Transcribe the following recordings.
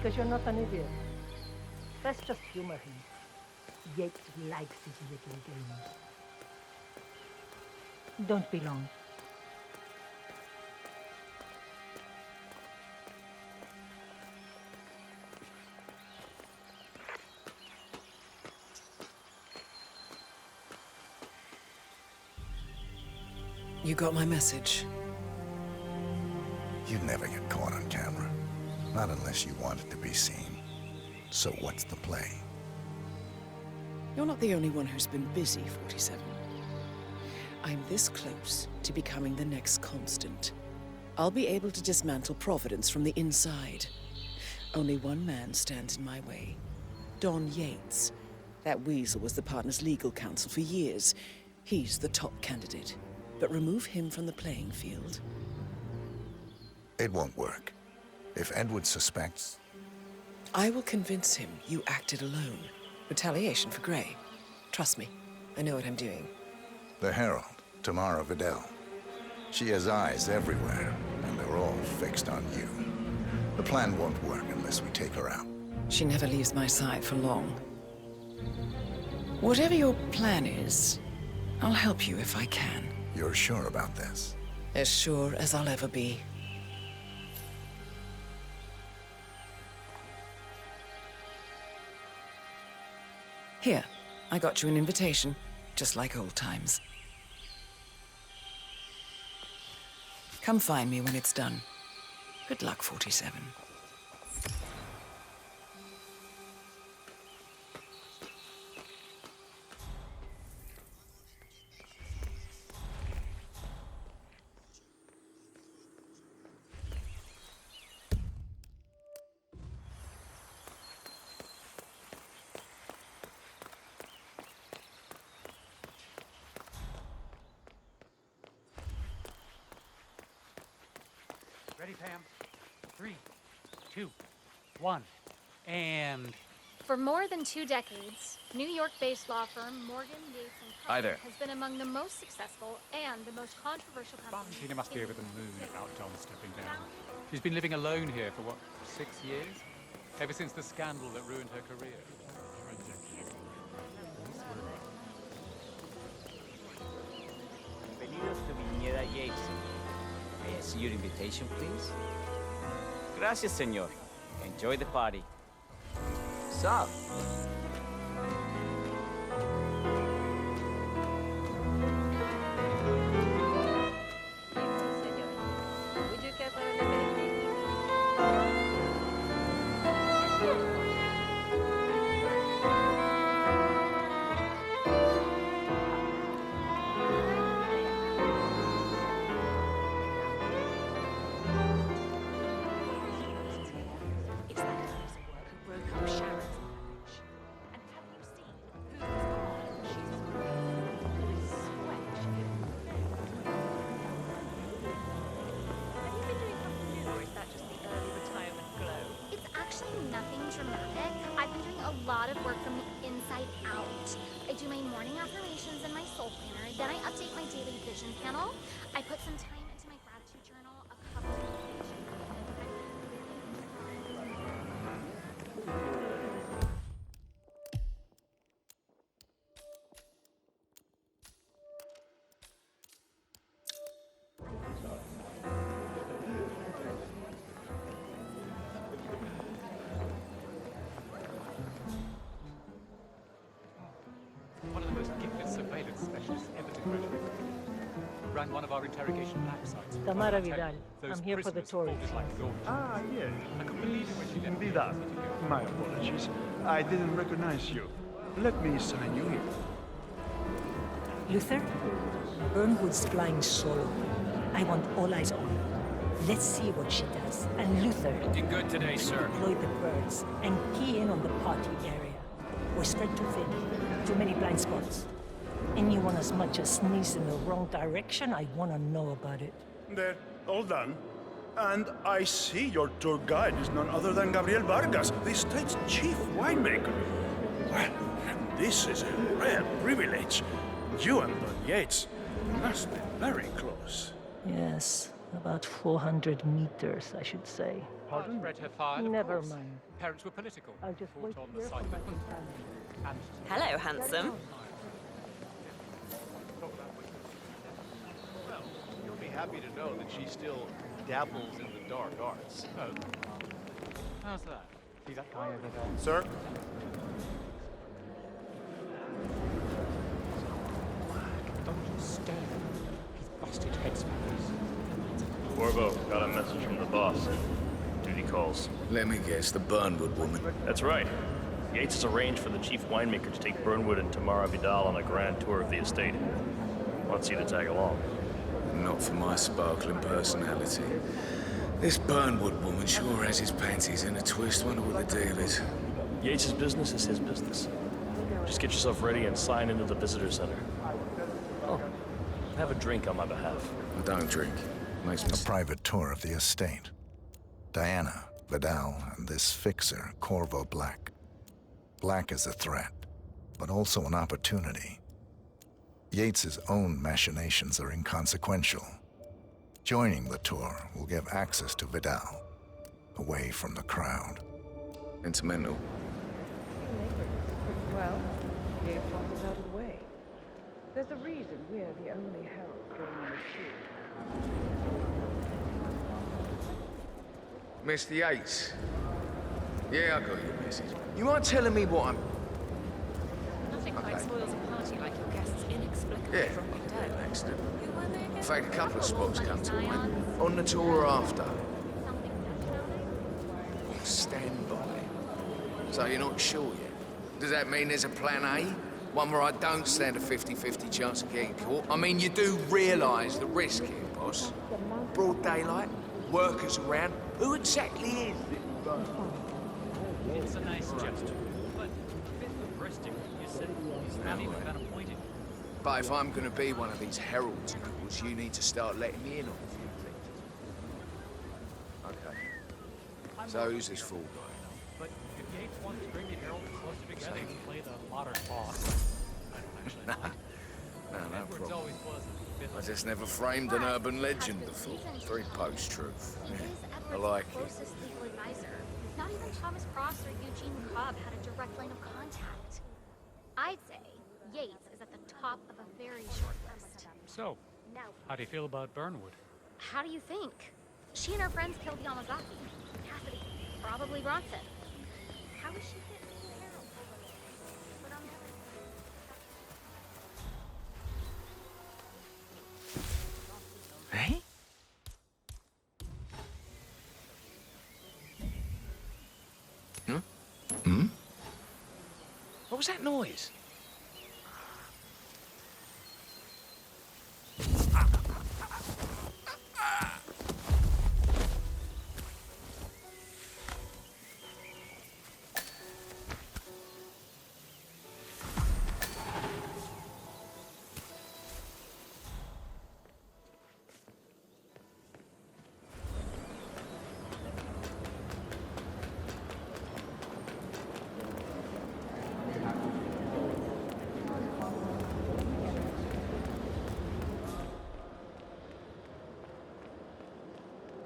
because you're not an idiot. Let's just humor him. Yates likes his little games. Don't be long. You got my message. You'd never get caught on camera. Not unless you want it to be seen. So what's the play? You're not the only one who's been busy, 47. I'm this close to becoming the next constant. I'll be able to dismantle Providence from the inside. Only one man stands in my way. Don Yates. That weasel was the partner's legal counsel for years. He's the top candidate. But remove him from the playing field. It won't work. If Edward suspects... I will convince him you acted alone. Retaliation for Gray. Trust me, I know what I'm doing. The Herald, Tamara Vidal. She has eyes everywhere, and they're all fixed on you. The plan won't work unless we take her out. She never leaves my side for long. Whatever your plan is, I'll help you if I can. You're sure about this? As sure as I'll ever be. Here, I got you an invitation, just like old times. Come find me when it's done. Good luck, 47. Ready, Pam? 3, 2, 1, and... For more than 2 decades, New York-based law firm Morgan, Yates & Hi Company there. has been among the most successful and the most controversial companies. Valentina must be in over the moon business. about Don stepping down. She's been living alone here for, what, 6 years? Ever since the scandal that ruined her career. Bienvenidos to Viñeda Yates. May I see your invitation, please? Gracias, señor. Enjoy the party. Sup? Would you care for an aperitif? It's that crazy work who broke up Sharon's marriage. And have you seen who has gone? She's squash. Have you been doing something new, or is that just the early retirement glow? It's actually nothing dramatic. I've been doing a lot of work from the inside out. I do my morning affirmations in my soul planner, then I update my daily vision panel. I put some time into my gratitude journal, a couple of pages. One of the most gifted surveillance specialists ever to graduate. Ran one of our interrogation lab sites. Tamara Vidal. Those I'm here for the prisoners tourists. folded like laundry. Ah, yes. I couldn't believe it when she left. Vidal. My apologies. I didn't recognize you. Let me sign you here. Luther, Burnwood's flying solo. I want all eyes on her. Let's see what she does. And Luther, Looking good today, sir. deploy the birds and key in on the party area. We're spread too thin. Too many blind spots. Anyone as much as sneeze in the wrong direction, I want to know about it. There, all done. And I see your tour guide is none other than Gabriel Vargas, the state's chief winemaker. Well, this is a rare privilege. You and Don Yates must be very close. Yes, about 400 meters, I should say. Pardon? Read her file, of Never course. mind. Parents were political. I'll just fought wait on here the for side of my Edmund. companion. And Hello, handsome. Well, you'll be happy to know that she still dabbles in the dark arts. oh, how's that? See that guy over there? Sir? Don't you stare. He's busted heads for Corvo, got a message from the boss. Duty calls. Let me guess, the Burnwood woman. That's right. Yates has arranged for the chief winemaker to take Burnwood and Tamara Vidal on a grand tour of the estate. Wants you to tag along. Not for my sparkling personality. This Burnwood woman sure has his panties in a twist. Wonder what the deal is. Yates' business is his business. Just get yourself ready and sign into the visitor center. Oh, have a drink on my behalf. I don't drink. Makes me A private tour of the estate. Diana, Vidal, and this fixer, Corvo Black. Black is a threat, but also an opportunity. Yates's own machinations are inconsequential. Joining the tour will give access to Vidal, away from the crowd. sentimental. Well, Gabe is out of the way. There's a reason we're the only herald going on the shoot. Mr. Yates. Yeah, I got your message. You mind telling me what I'm... Nothing quite spoils a party like your guests inexplicably Yeah, dropping dead. accident. Who were they again? In fact, a couple of spots come to mind. On the tour or after. Something patriotic? Stand by. So you're not sure yet? Does that mean there's a plan A? One where I don't stand a 50-50 chance of getting caught? I mean, you do realise the risk here, boss. Broad daylight, workers around. Who exactly is this bum? It's a nice gesture, but a bit hubristic. You said he's not even been appointed. But if I'm gonna be one of these heralds of yours, you need to start letting me in on a few things. Okay. So who's this fool guy? But if Yates wants to bring the Herald closer together and play the modern boss, I don't actually know. No Edward's problem. always was a bit I just never framed an urban legend before. Very post-truth. He is I Edward's like it. closest legal advisor. Not even Thomas Cross or Eugene Cobb had a direct line of contact. I'd say Yates is at the top of a very short list. So, how do you feel about Burnwood? How do you think? She and her friends killed Yamazaki. Cassidy, probably Bronson. How is she fit in the Herald? But on the other Hey? Huh? Hmm? What was that noise?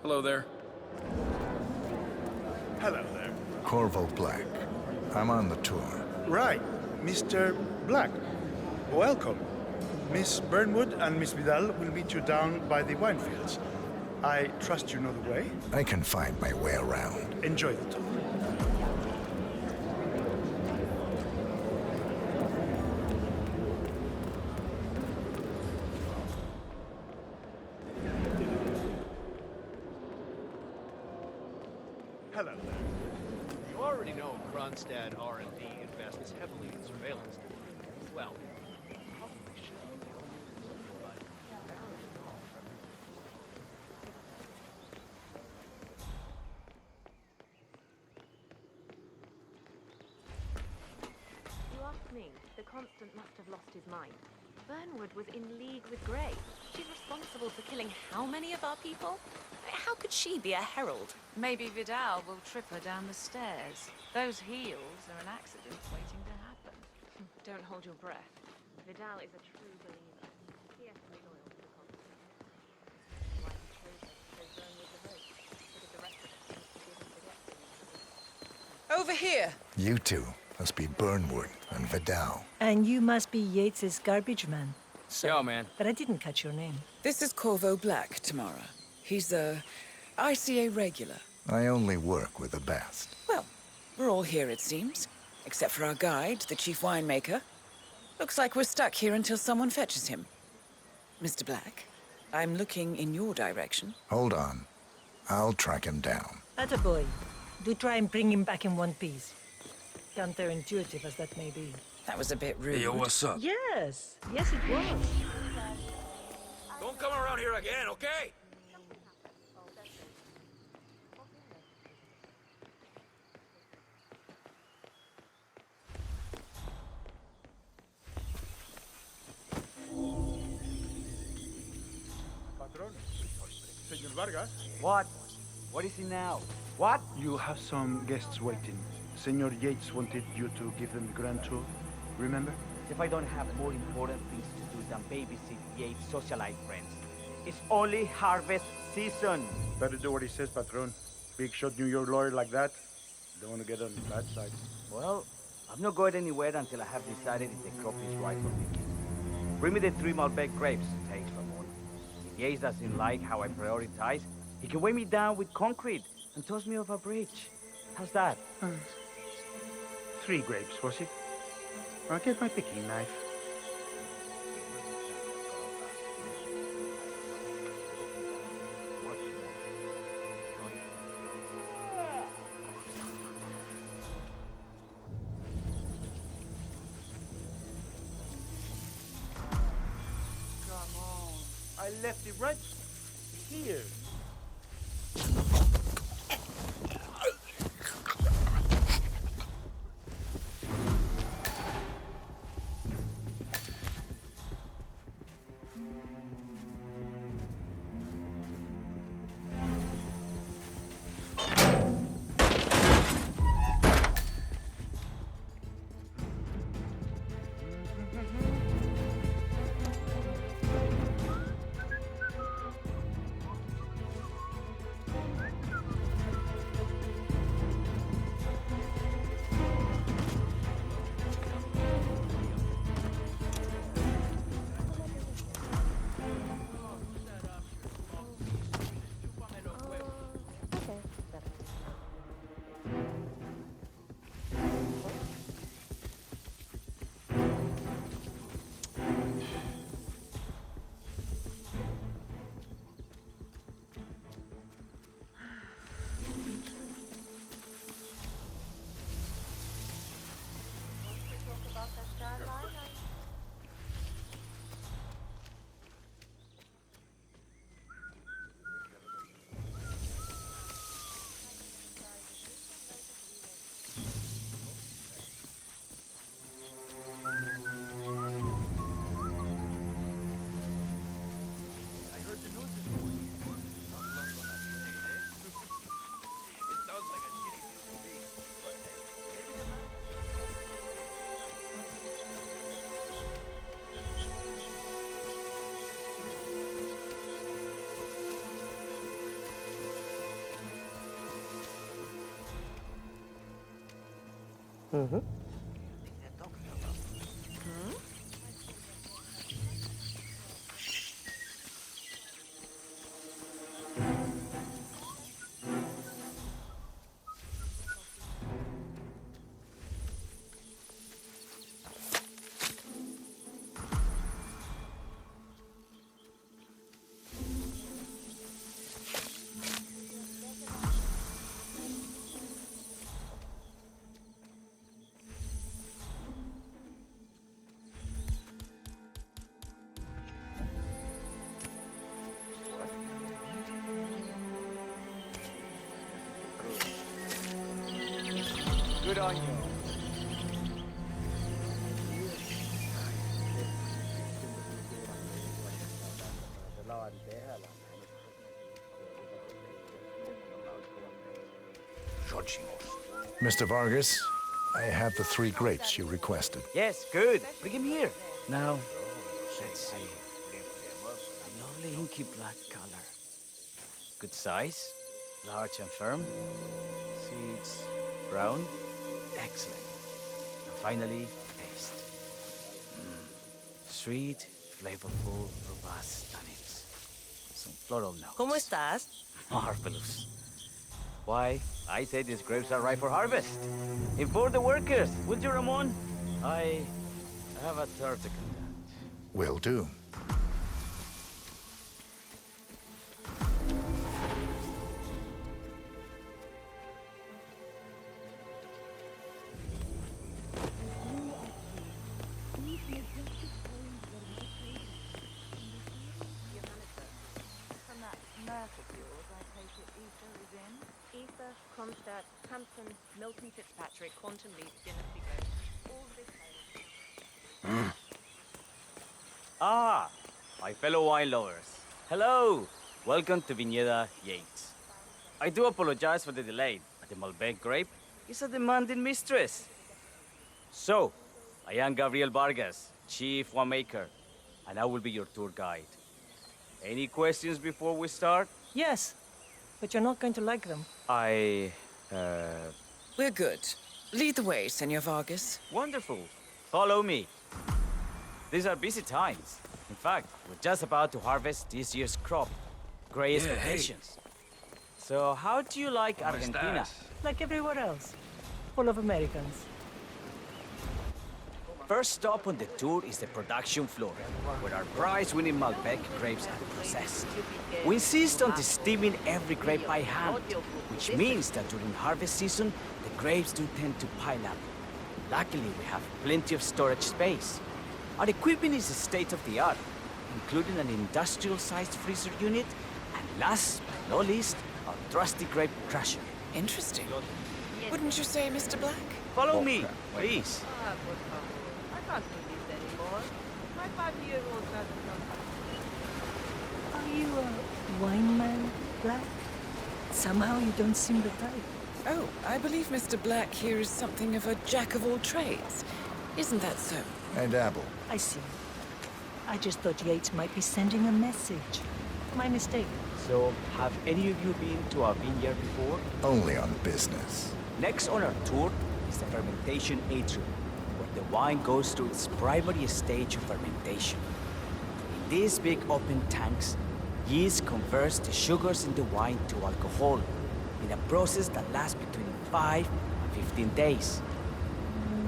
Hello there. Hello there. Corvo Black. I'm on the tour. Right, Mr. Black. Welcome. Miss Burnwood and Miss Vidal will meet you down by the wine fields. I trust you know the way. I can find my way around. Enjoy the tour. Hello there. You already know Kronstadt R&D invests heavily in surveillance. Well, probably should. You ask me, the Constant must have lost his mind. Burnwood was in league with Grey. She's responsible for killing how many of our people? How could she be a herald? Maybe Vidal will trip her down the stairs. Those heels are an accident waiting to happen. Don't hold your breath. Vidal is a true believer. He has to be loyal to the Constant. Why he chose her, so Burnwood the vote. But if the rest of us need to give Over here. You two must be Burnwood and Vidal. And you must be Yates's garbage man. Sorry, Yo, man. but I didn't catch your name. This is Corvo Black, Tamara. He's a ICA regular. I only work with the best. Well, we're all here, it seems. Except for our guide, the chief winemaker. Looks like we're stuck here until someone fetches him. Mr. Black, I'm looking in your direction. Hold on. I'll track him down. Attaboy. Do try and bring him back in one piece. Counterintuitive as that may be. That was a bit rude. Hey, yo, what's up? Yes, yes it was. Don't come around here again, okay? Patron, Senor Vargas. What? What is it now? What? You have some guests waiting. Senor Yates wanted you to give them the grand tour. Remember? If I don't have more important things to do than babysit Yates' socialite friends. It's only harvest season. Better do what he says, Patron. Big shot New York lawyer like that. Don't want to get on the bad side. Well, I'm not going anywhere until I have decided if the crop is right for picking. Bring me the 3 Malbec grapes, taste Ramon. If Yates doesn't like how I prioritize, he can weigh me down with concrete and toss me off a bridge. How's that? 3 grapes, was it? I'll get my picking knife. I left it right here. Good on you. Mr. Vargas, I have the 3 grapes you requested. Yes, good. Bring him here. Now, let's see. A lovely inky black color. Good size, large and firm. Seeds brown. excellent. And finally, taste. Sweet, flavorful, robust tannins. Some floral notes. ¿Cómo estás? Marvelous. Why, I say these grapes are ripe for harvest. Inform the workers, would you, Ramon? I have a third to conduct. Will do. From that Murph of yours, I take it Ether is in? Ether, Kronstadt, Hampton, Milton Fitzpatrick, Quantum Leap, Dynasty Ghost. All this Ah, my fellow wine lovers. Hello. Welcome to Viñeda Yates. I do apologize for the delay, but the Malbec grape is a demanding mistress. So, I am Gabriel Vargas, Chief Winemaker, and I will be your tour guide. Any questions before we start? Yes, but you're not going to like them. We're good. Lead the way, Senor Vargas. Wonderful. Follow me. These are busy times. In fact, we're just about to harvest this year's crop. Great expectations. So, how do you like Argentina? Like everywhere else. Full of Americans. First stop on the tour is the production floor, where our prize-winning Malbec grapes are processed. We insist on steaming every grape by hand, which means that during harvest season, the grapes do tend to pile up. Luckily, we have plenty of storage space. Our equipment is state-of-the-art, including an industrial-sized freezer unit, and last but not least, our trusty grape crusher. Interesting. Wouldn't you say, Mr. Black? Follow me, please. I can't do this anymore. My 5-year-old doesn't know. Are you a wine man, Black? Somehow you don't seem the type. Oh, I believe Mr. Black here is something of a jack-of-all-trades. Isn't that so? I dabble. I see. I just thought Yates might be sending a message. My mistake. So, have any of you been to a vineyard before? Only on business. Next on our tour is the fermentation atrium, where the wine goes through its primary stage of fermentation. In these big open tanks, yeast converts the sugars in the wine to alcohol in a process that lasts between 5 and 15 days.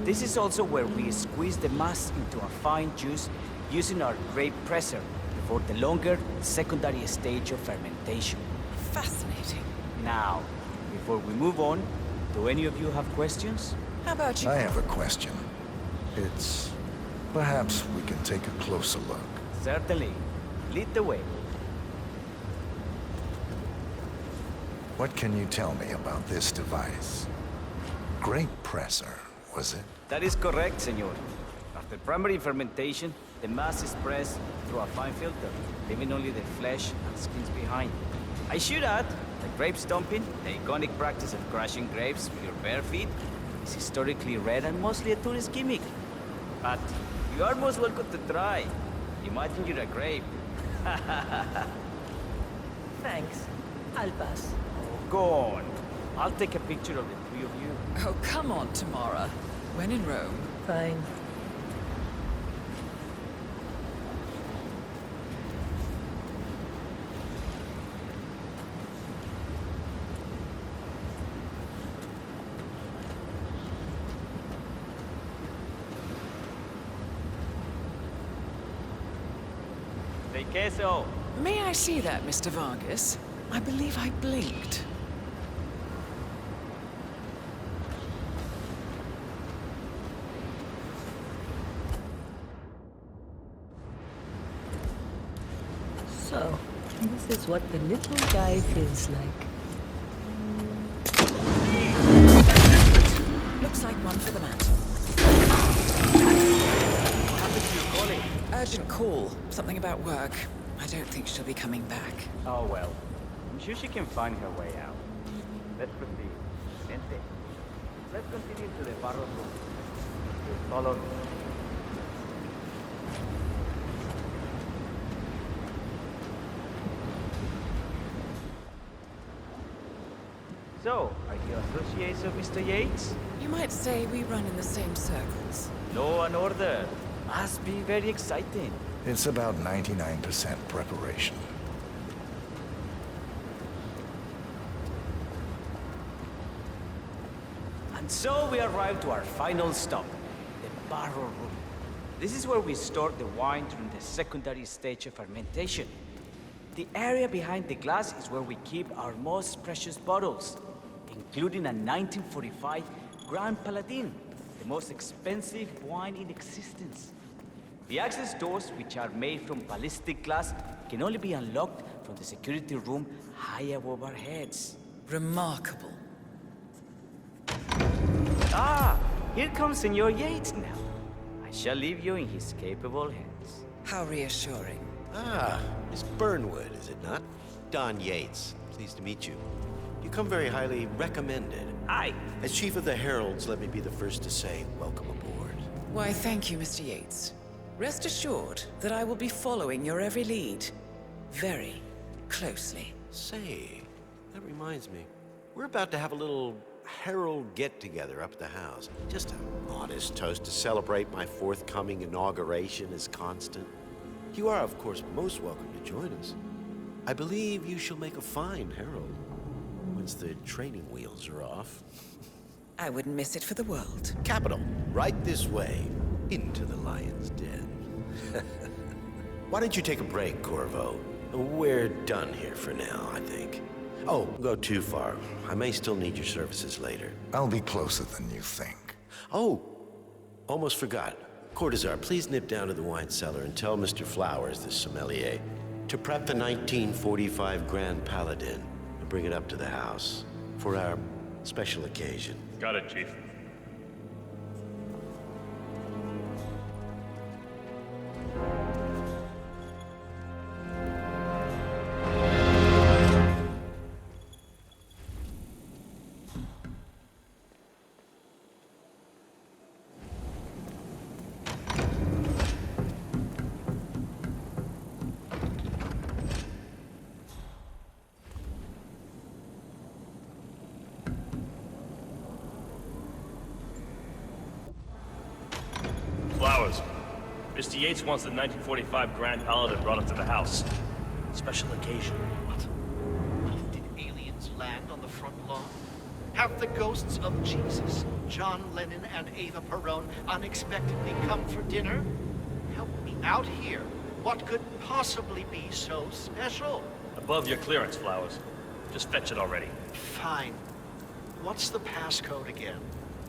This is also where we squeeze the mass into a fine juice using our grape presser before the longer secondary stage of fermentation. Fascinating. Now, before we move on, do any of you have questions? How about you? I have a question. It's... perhaps we can take a closer look. Certainly. Lead the way. What can you tell me about this device? Grape presser, was it? That is correct, senor. After primary fermentation, the mass is pressed through a fine filter, leaving only the flesh and skins behind. I should add that grape stomping, the iconic practice of crushing grapes with your bare feet, is historically rare and mostly a tourist gimmick. But you are most welcome to try. Imagine you're a grape. Thanks. I'll pass. Go on. I'll take a picture of the three of you. Oh, come on, Tamara. When in Rome. Fine. De queso. May I see that, Mr. Vargas? I believe I blinked. So, this is what the little guy feels like. Looks like one for the mantle. What happened to your colleague? Urgent call. Something about work. I don't think she'll be coming back. Oh well. I'm sure she can find her way out. Let's proceed. Vente. Let's continue to the barro room. Follow me. So, are you associates of Mr. Yates? You might say we run in the same circles. Law and order. Must be very exciting. It's about 99% preparation. And so we arrive to our final stop, the barrel room. This is where we store the wine during the secondary stage of fermentation. The area behind the glass is where we keep our most precious bottles, including a 1945 Grand Paladin, the most expensive wine in existence. The access doors, which are made from ballistic glass, can only be unlocked from the security room high above our heads. Remarkable. Ah, here comes Senor Yates now. I shall leave you in his capable hands. How reassuring. Ah, Miss Burnwood, is it not? Don Yates. Pleased to meet you. You come very highly recommended. Aye. As Chief of the Heralds, let me be the first to say welcome aboard. Why, thank you, Mr. Yates. Rest assured that I will be following your every lead. Very closely. Say, that reminds me. We're about to have a little Herald get-together up at the house. Just a modest toast to celebrate my forthcoming inauguration as Constant. You are, of course, most welcome to join us. I believe you shall make a fine Herald, once the training wheels are off. I wouldn't miss it for the world. Capital. Right this way, into the lion's den. Why don't you take a break, Corvo? We're done here for now, I think. Oh, don't go too far. I may still need your services later. I'll be closer than you think. Oh, almost forgot. Cortazar, please nip down to the wine cellar and tell Mr. Flowers, the sommelier, to prep the 1945 Grand Paladin and bring it up to the house for our special occasion. Got it, Chief. Flowers. Mr. Yates wants the 1945 Grand Paladin brought up to the house. Special occasion. What? Did aliens land on the front lawn? Have the ghosts of Jesus, John Lennon, and Ava Perón unexpectedly come for dinner? Help me out here. What could possibly be so special? Above your clearance, Flowers. Just fetch it already. Fine. What's the passcode again?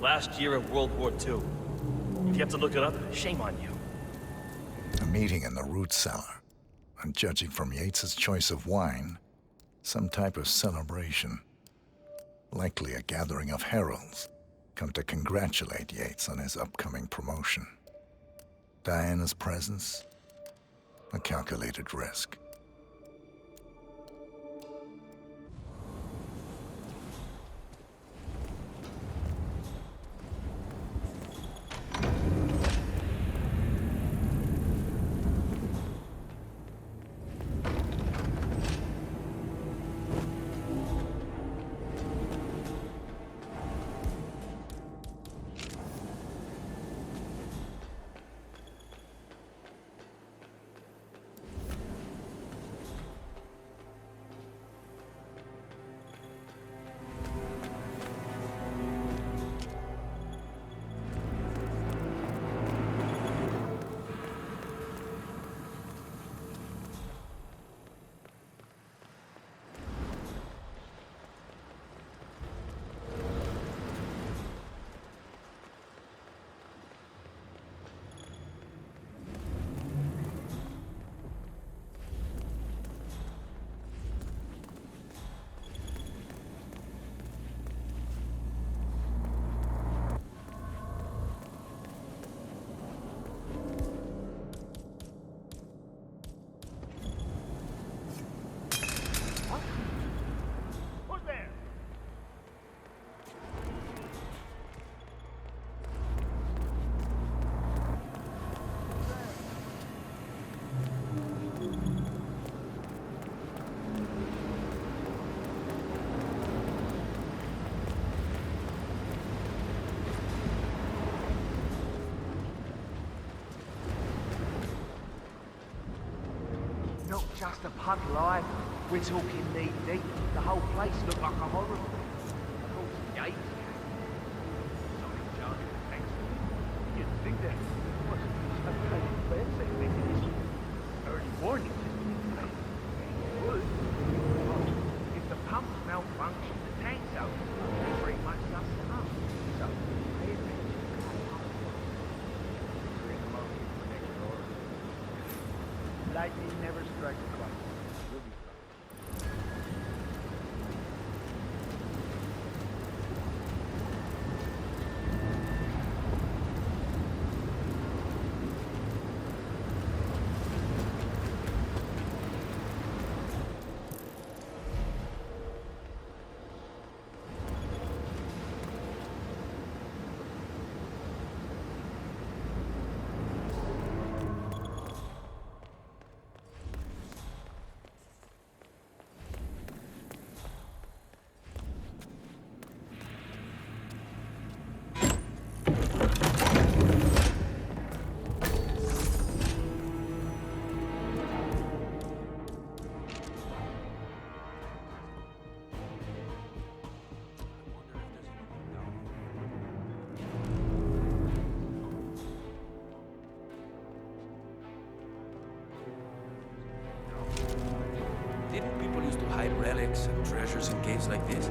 Last year of World War II. If you have to look it up, shame on you. A meeting in the root cellar. And judging from Yates's choice of wine, some type of celebration. Likely a gathering of heralds, come to congratulate Yates on his upcoming promotion. Diana's presence, a calculated risk. just a pub live. We're talking knee deep. The whole place looked like a horror film. Of course, Yates came. Sorry, John. Thanks. You'd think that wasn't some kind of fancy mechanism. Early warning system in place. It would. Oh, if the pumps malfunction, the tank's out. They pretty much just up. So, pay attention to that pump. Drink ammonia for next door. Lightning never strikes twice. We'll be fine. Didn't people used to hide relics and treasures in caves like this?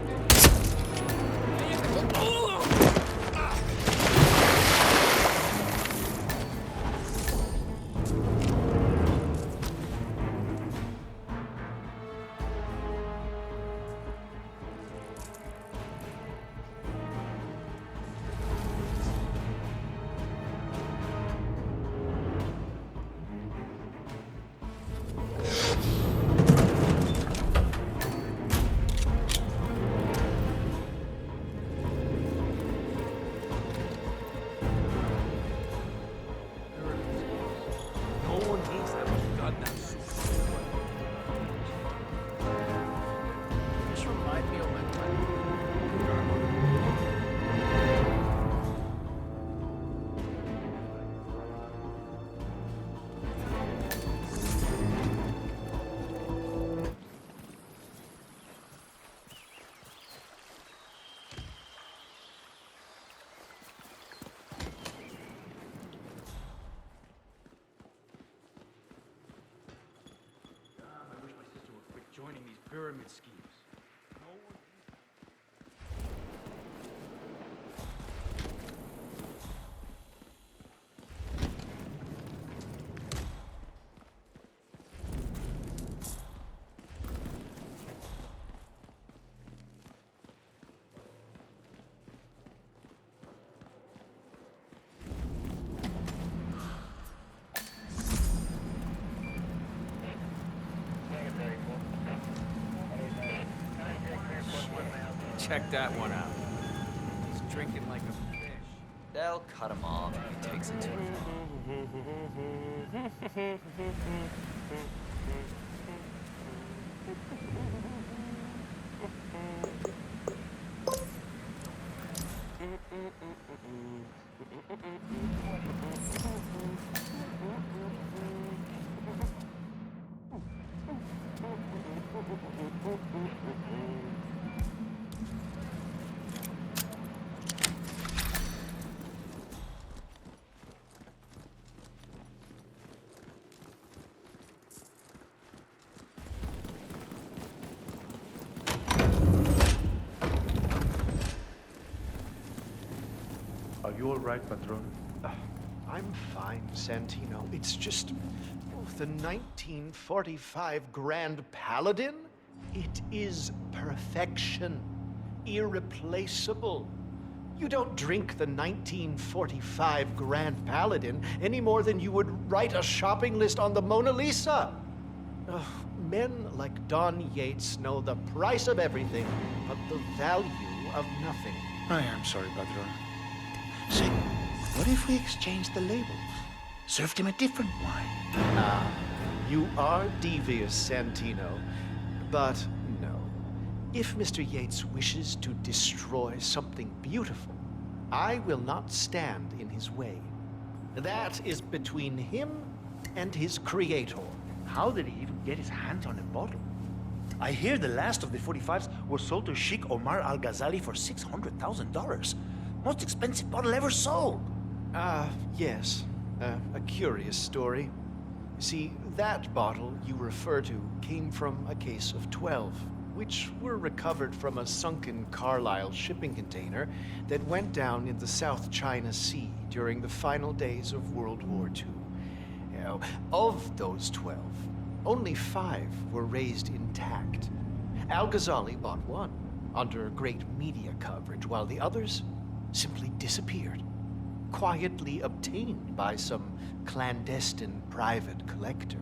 Joining these pyramid schemes. Check that one out. He's drinking like a fish. They'll cut him off if he takes it too Are you all right, Patron? I'm fine, Santino. It's just the 1945 Grand Paladin. It is perfection, irreplaceable. You don't drink the 1945 Grand Paladin any more than you would write a shopping list on the Mona Lisa. Men like Don Yates know the price of everything, but the value of nothing. I am sorry, Patron. Say, what if we exchange the labels? Served him a different wine. Ah, you are devious, Santino. But no. If Mr. Yates wishes to destroy something beautiful, I will not stand in his way. That is between him and his creator. How did he even get his hands on a bottle? I hear the last of the 45s was sold to Sheikh Omar Al-Ghazali for $600,000. Most expensive bottle ever sold. Yes. A curious story. See, that bottle you refer to came from a case of 12, which were recovered from a sunken Carlisle shipping container that went down in the South China Sea during the final days of World War II. Now, of those 12, only 5 were raised intact. Al-Ghazali bought one under great media coverage, while the others simply disappeared, quietly obtained by some clandestine private collector.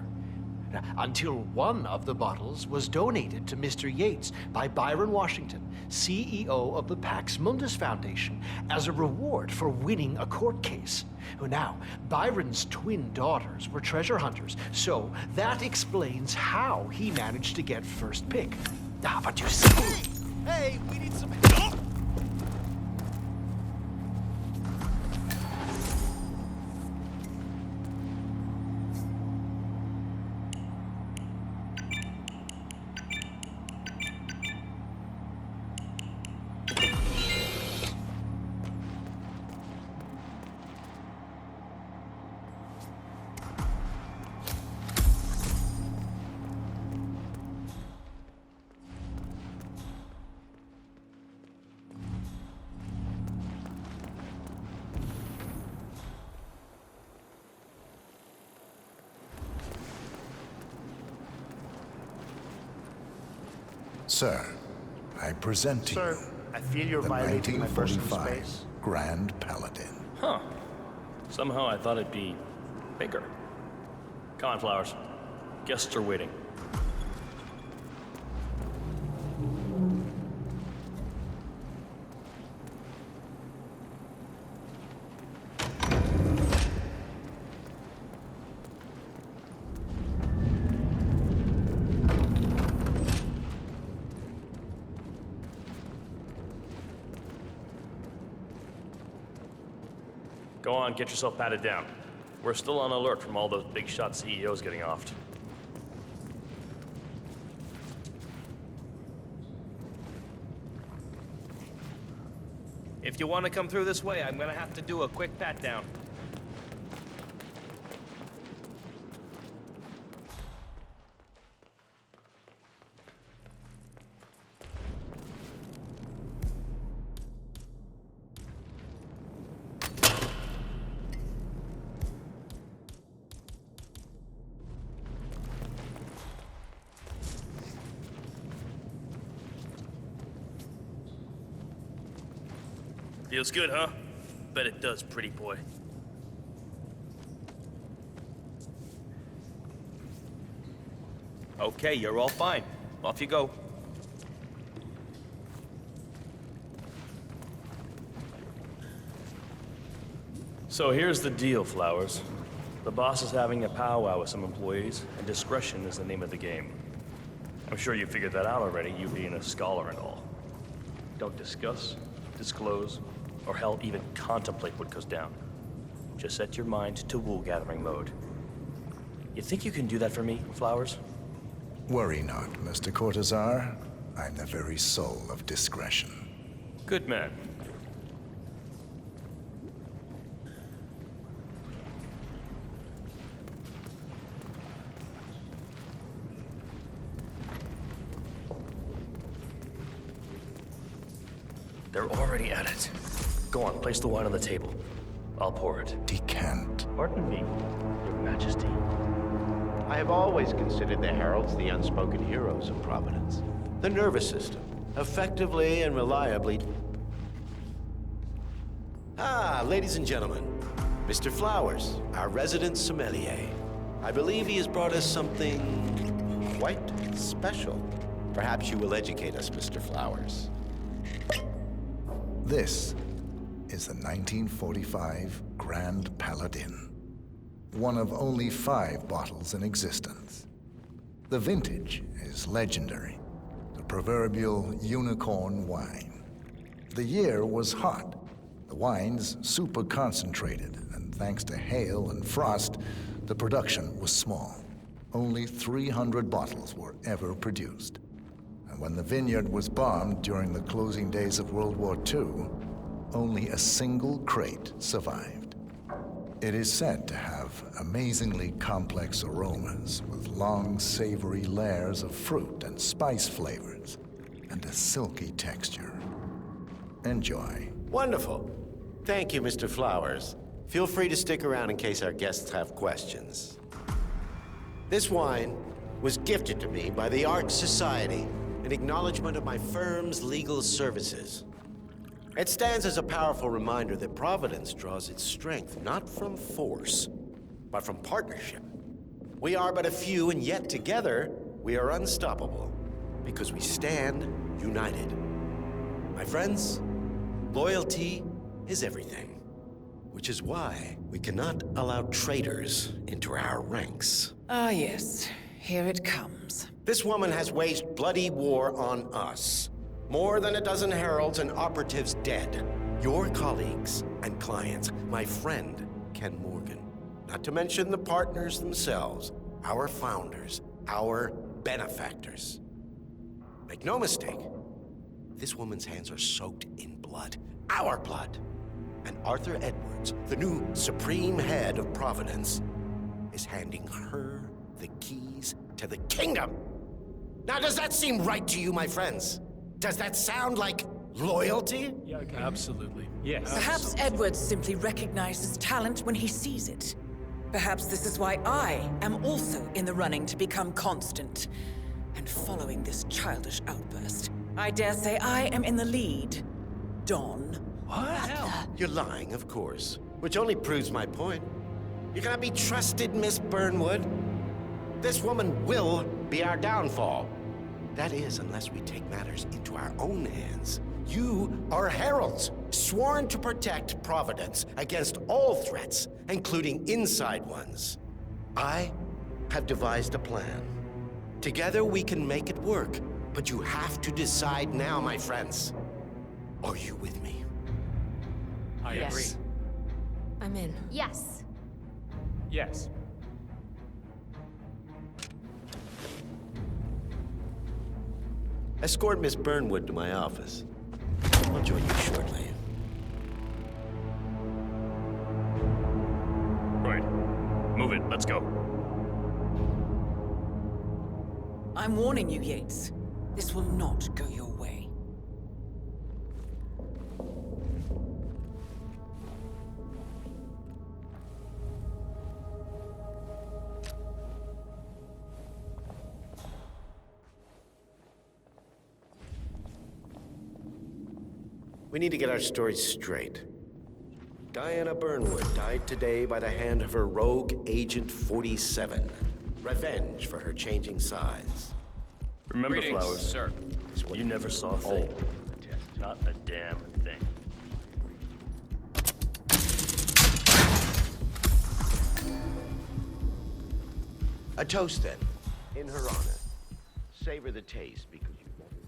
Until one of the bottles was donated to Mr. Yates by Byron Washington, CEO of the Pax Mundus Foundation, as a reward for winning a court case. Now, Byron's twin daughters were treasure hunters, so that explains how he managed to get first pick. But you see... Hey, we need some... Sir, I present to Sir, I feel you're the violating my personal 1945 space. Grand Paladin. Huh. Somehow I thought it'd be bigger. Come on, Flowers. Guests are waiting. Go on, get yourself patted down. We're still on alert from all those big shot CEOs getting offed. If you want to come through this way, I'm gonna have to do a quick pat down. Feels good, huh? Bet it does, pretty boy. Okay, you're all fine. Off you go. So here's the deal, Flowers. The boss is having a powwow with some employees, and discretion is the name of the game. I'm sure you figured that out already, you being a scholar and all. Don't discuss, disclose, or hell, even contemplate what goes down. Just set your mind to wool-gathering mode. You think you can do that for me, Flowers? Worry not, Mr. Cortazar. I'm the very soul of discretion. Good man. They're already at it. Go on, place the wine on the table. I'll pour it. Decant. Pardon me, Your Majesty. I have always considered the heralds the unspoken heroes of Providence. The nervous system, effectively and reliably... ladies and gentlemen, Mr. Flowers, our resident sommelier. I believe he has brought us something quite special. Perhaps you will educate us, Mr. Flowers. This is the 1945 Grand Paladin. One of only 5 bottles in existence. The vintage is legendary, the proverbial unicorn wine. The year was hot, the wine's super concentrated, and thanks to hail and frost, the production was small. only 300 bottles were ever produced. And when the vineyard was bombed during the closing days of World War II, only a single crate survived. It is said to have amazingly complex aromas with long, savory layers of fruit and spice flavors, and a silky texture. Enjoy. Wonderful. Thank you, Mr. Flowers. Feel free to stick around in case our guests have questions. This wine was gifted to me by the Art Society in acknowledgement of my firm's legal services. It stands as a powerful reminder that Providence draws its strength not from force, but from partnership. We are but a few, and yet together we are unstoppable because we stand united. My friends, loyalty is everything, which is why we cannot allow traitors into our ranks. Ah, yes. Here it comes. This woman has waged bloody war on us. More than a dozen heralds and operatives dead. Your colleagues and clients, my friend, Ken Morgan. Not to mention the partners themselves, our founders, our benefactors. Make no mistake, this woman's hands are soaked in blood. Our blood. And Arthur Edwards, the new supreme head of Providence, is handing her the keys to the kingdom. Now, does that seem right to you, my friends? Does that sound like loyalty? Yeah, absolutely. Yes. Perhaps Edwards simply recognizes talent when he sees it. Perhaps this is why I am also in the running to become constant. And following this childish outburst, I dare say I am in the lead. Don. What? You're lying, of course. Which only proves my point. You cannot be trusted, Miss Burnwood. This woman will be our downfall. That is, unless we take matters into our own hands. You are heralds, sworn to protect Providence against all threats, including inside ones. I have devised a plan. Together we can make it work, but you have to decide now, my friends. Are you with me? I agree. I'm in. Yes. Yes. Escort Miss Burnwood to my office. I'll join you shortly. Right. Move it. Let's go. I'm warning you, Yates. This will not go your way. We need to get our stories straight. Diana Burnwood died today by the hand of her rogue Agent 47. Revenge for her changing sides. Remember, Greetings, Flowers, sir. You never saw a thing. Not a damn thing. A toast, then, in her honor. Savor the taste, because you love it.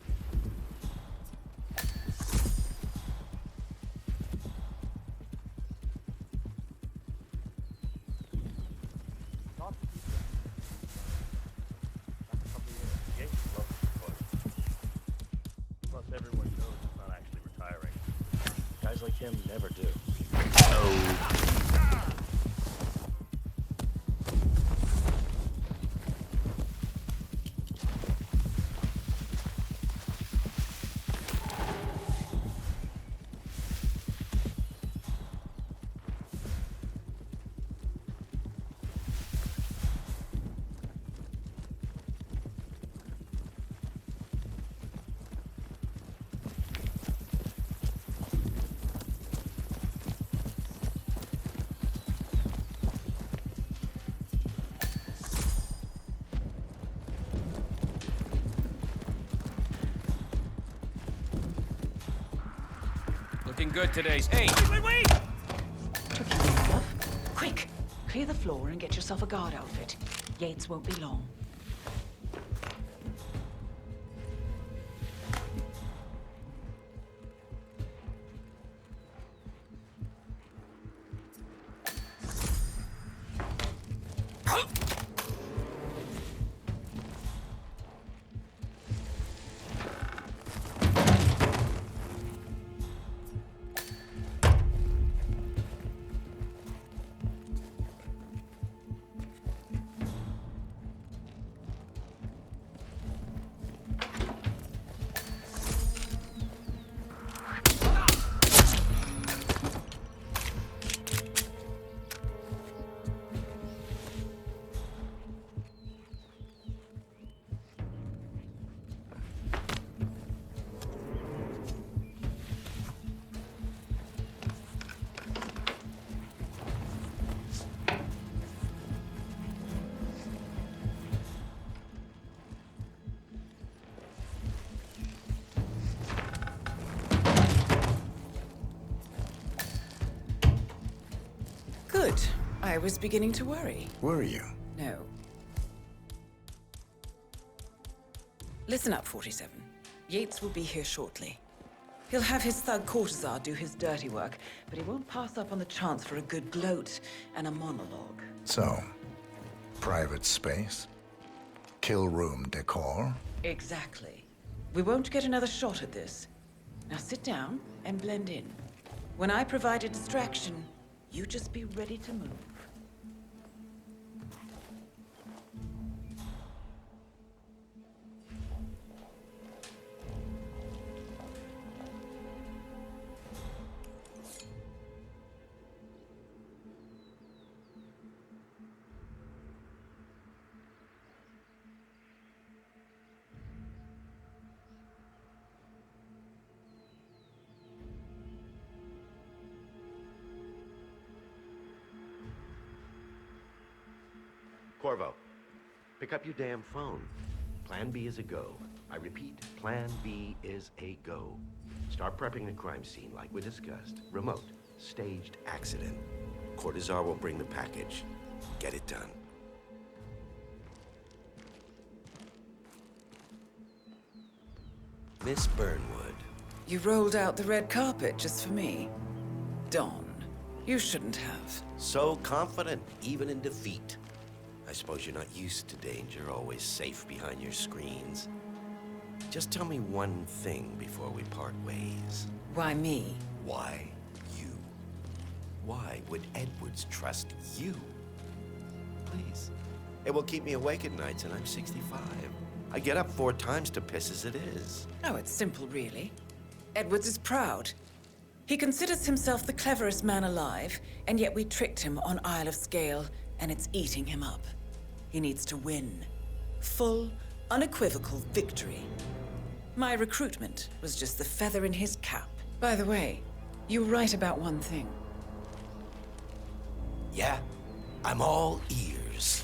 Plus, everyone knows he's not actually retiring. Guys like him never do. Looking good today. Hey! Wait! Took you long enough. Quick! Clear the floor and get yourself a guard outfit. Yates won't be long. I was beginning to worry. Were you? No. Listen up, 47. Yates will be here shortly. He'll have his thug Cortazar do his dirty work, but he won't pass up on the chance for a good gloat and a monologue. So, private space? Kill room decor? Exactly. We won't get another shot at this. Now sit down and blend in. When I provide a distraction, you just be ready to move. Corvo, pick up your damn phone. Plan B is a go. I repeat, Plan B is a go. Start prepping the crime scene like we discussed. Remote, staged accident. Cortazar will bring the package. Get it done. Miss Burnwood. You rolled out the red carpet just for me. Don, you shouldn't have. So confident, even in defeat. I suppose you're not used to danger, always safe behind your screens. Just tell me one thing before we part ways. Why me? Why you? Why would Edwards trust you? Please. It will keep me awake at nights, and I'm 65. I get up 4 times to piss as it is. Oh, it's simple, really. Edwards is proud. He considers himself the cleverest man alive, and yet we tricked him on Isle of Scale, and it's eating him up. He needs to win. Full, unequivocal victory. My recruitment was just the feather in his cap. By the way, you were right about one thing. Yeah? I'm all ears.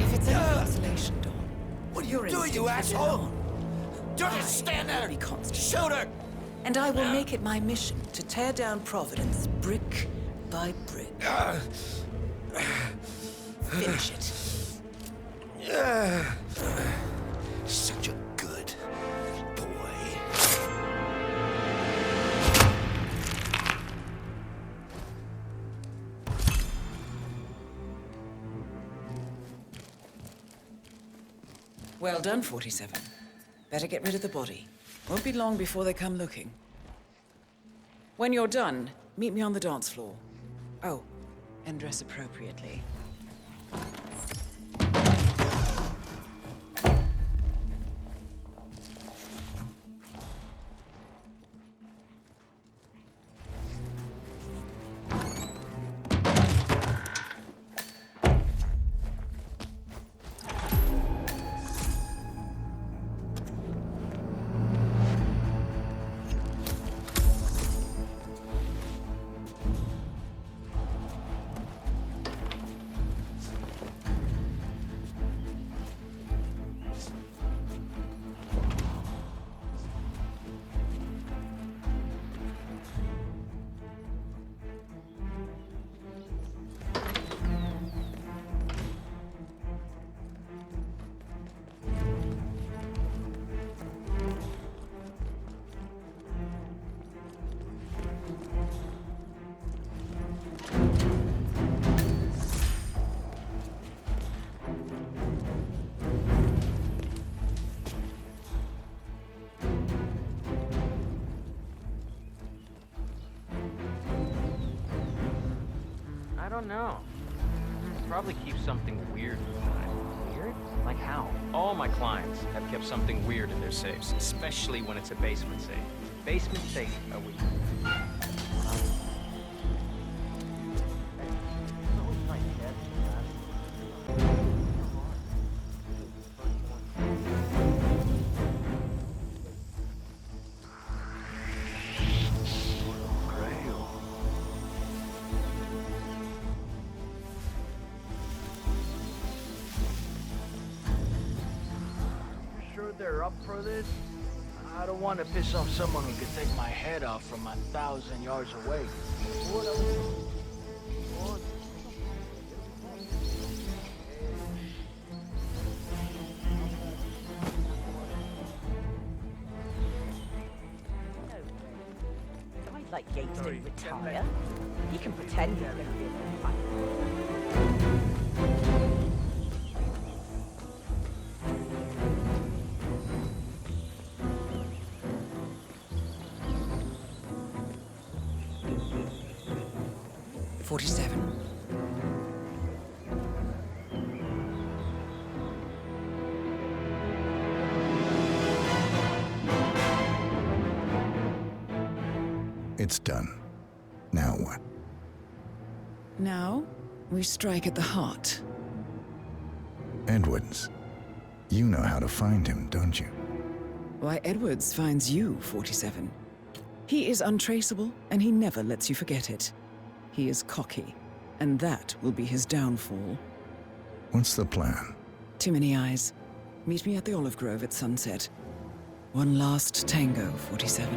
If it's any consolation, Dawn, What are you doing, you asshole? Just stand there! Shoot her! And I will make it my mission to tear down Providence brick by brick. Finish it. Such a good boy. Well done, 47. Better get rid of the body. Won't be long before they come looking. When you're done, meet me on the dance floor. Oh, and dress appropriately. I don't know. Probably keep something weird inside. Weird? Like how? All my clients have kept something weird in their safes, especially when it's a basement safe. Basement safe a week. There up for this? I don't want to piss off someone who could take my head off from 1,000 yards away. What? Guys like Yates didn't retire. He can pretend he's going to be a good fighter. 47. It's done. Now what? Now, we strike at the heart. Edwards. You know how to find him, don't you? Why, Edwards finds you, 47. He is untraceable, and he never lets you forget it. He is cocky, and that will be his downfall. What's the plan? Too many eyes. Meet me at the olive grove at sunset. One last tango, 47.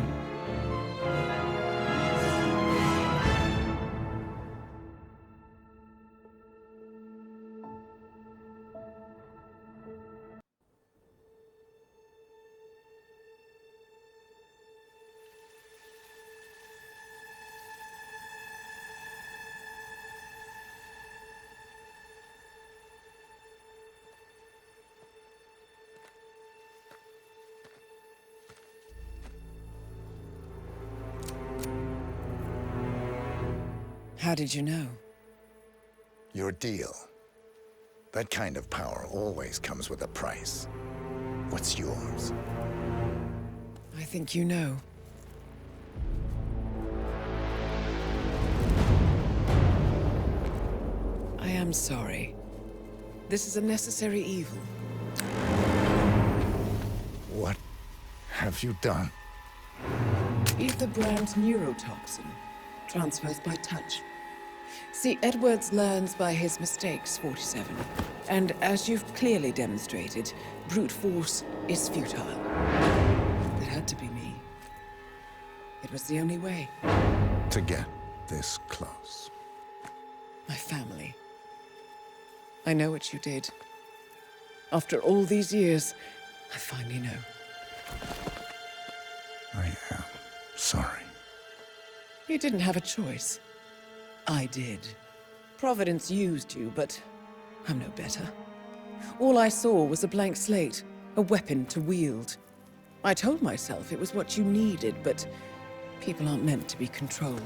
How did you know? Your deal. That kind of power always comes with a price. What's yours? I think you know. I am sorry. This is a necessary evil. What have you done? Ether brand neurotoxin. Transfers by touch. See, Edwards learns by his mistakes, 47. And as you've clearly demonstrated, brute force is futile. It had to be me. It was the only way. To get this close. My family. I know what you did. After all these years, I finally know. I am sorry. You didn't have a choice. I did. Providence used you, but I'm no better. All I saw was a blank slate, a weapon to wield. I told myself it was what you needed, but people aren't meant to be controlled.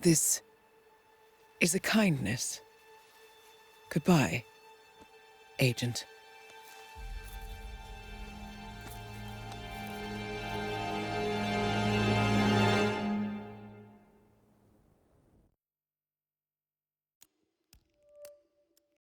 This is a kindness. Goodbye, Agent.